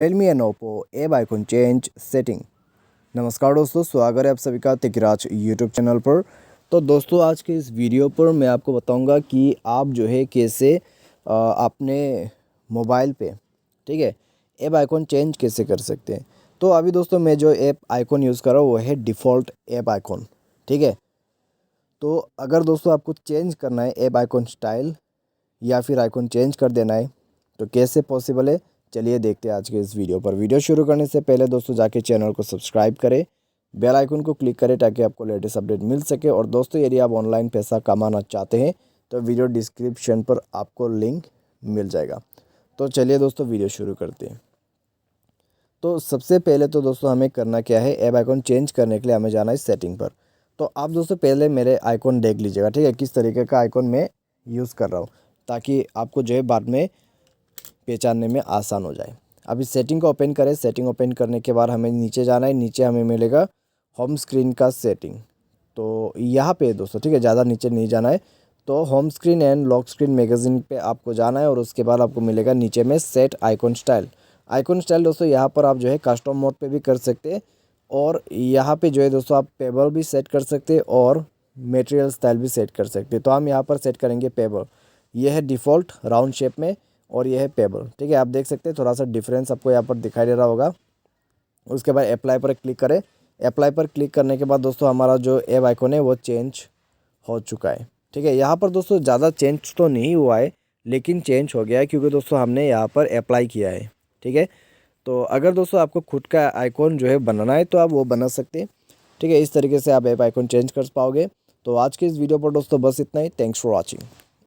Realme and Oppo app icon change setting. नमस्कार दोस्तों, स्वागत है आप सभी का तिकराज यूट्यूब चैनल पर। तो दोस्तों आज के इस वीडियो पर मैं आपको बताऊंगा कि आप जो है कैसे अपने मोबाइल पे, ठीक है, ऐप आइकन चेंज कैसे कर सकते हैं। तो अभी दोस्तों मैं जो ऐप आइकन यूज़ कर रहा हूँ वो है डिफ़ॉल्ट ऐप आइकन, ठीक है। तो अगर दोस्तों आपको चेंज करना है ऐप आइकन स्टाइल या फिर आइकन चेंज कर देना है तो कैसे पॉसिबल है, चलिए देखते हैं आज के इस वीडियो पर। वीडियो शुरू करने से पहले दोस्तों जाके चैनल को सब्सक्राइब करें, बेल आइकन को क्लिक करें ताकि आपको लेटेस्ट अपडेट मिल सके। और दोस्तों यदि आप ऑनलाइन पैसा कमाना चाहते हैं तो वीडियो डिस्क्रिप्शन पर आपको लिंक मिल जाएगा। तो चलिए दोस्तों वीडियो शुरू करते हैं। तो सबसे पहले तो दोस्तों हमें करना क्या है, ऐप आइकन चेंज करने के लिए हमें जाना है सेटिंग पर। तो आप दोस्तों पहले मेरे आइकन देख लीजिएगा, ठीक है, किस तरीके का आइकन मैं यूज़ कर रहा हूँ, ताकि आपको जो है बाद में पहचानने में आसान हो जाए। अभी सेटिंग को ओपन करें। सेटिंग ओपन करने के बाद हमें नीचे जाना है। नीचे हमें मिलेगा होम स्क्रीन का सेटिंग। तो यहाँ पे दोस्तों, ठीक है, ज़्यादा नीचे नहीं जाना है। तो home screen and lock screen magazine पे आपको जाना है और उसके बाद आपको मिलेगा नीचे में set icon style. Icon style दोस्तों यहाँ पर आप जो है कस्टम मोड पे भी कर सकते हैं और यहाँ पे जो है दोस्तों आप पेबर भी सेट कर सकते हैं और मटेरियल स्टाइल भी सेट कर सकते हैं। तो हम यहाँ पर सेट करेंगे पेबर। यह है डिफ़ॉल्ट राउंड शेप में और यह है पेबर, ठीक है। आप देख सकते हैं थोड़ा सा डिफरेंस आपको यहाँ पर दिखाई दे रहा होगा। उसके बाद अप्लाई पर क्लिक करें। अप्लाई पर क्लिक करने के बाद दोस्तों हमारा जो ऐप आइकन है वो चेंज हो चुका है, ठीक है। यहाँ पर दोस्तों ज़्यादा चेंज तो नहीं हुआ है लेकिन चेंज हो गया है क्योंकि दोस्तों हमने यहाँ पर अप्लाई किया है, ठीक है। तो अगर दोस्तों आपको खुद का आइकॉन जो है बनाना है तो आप वो बना सकते हैं, ठीक है। इस तरीके से आप ऐप आइकॉन चेंज कर पाओगे। तो आज के इस वीडियो पर दोस्तों बस इतना ही। Thanks for watching.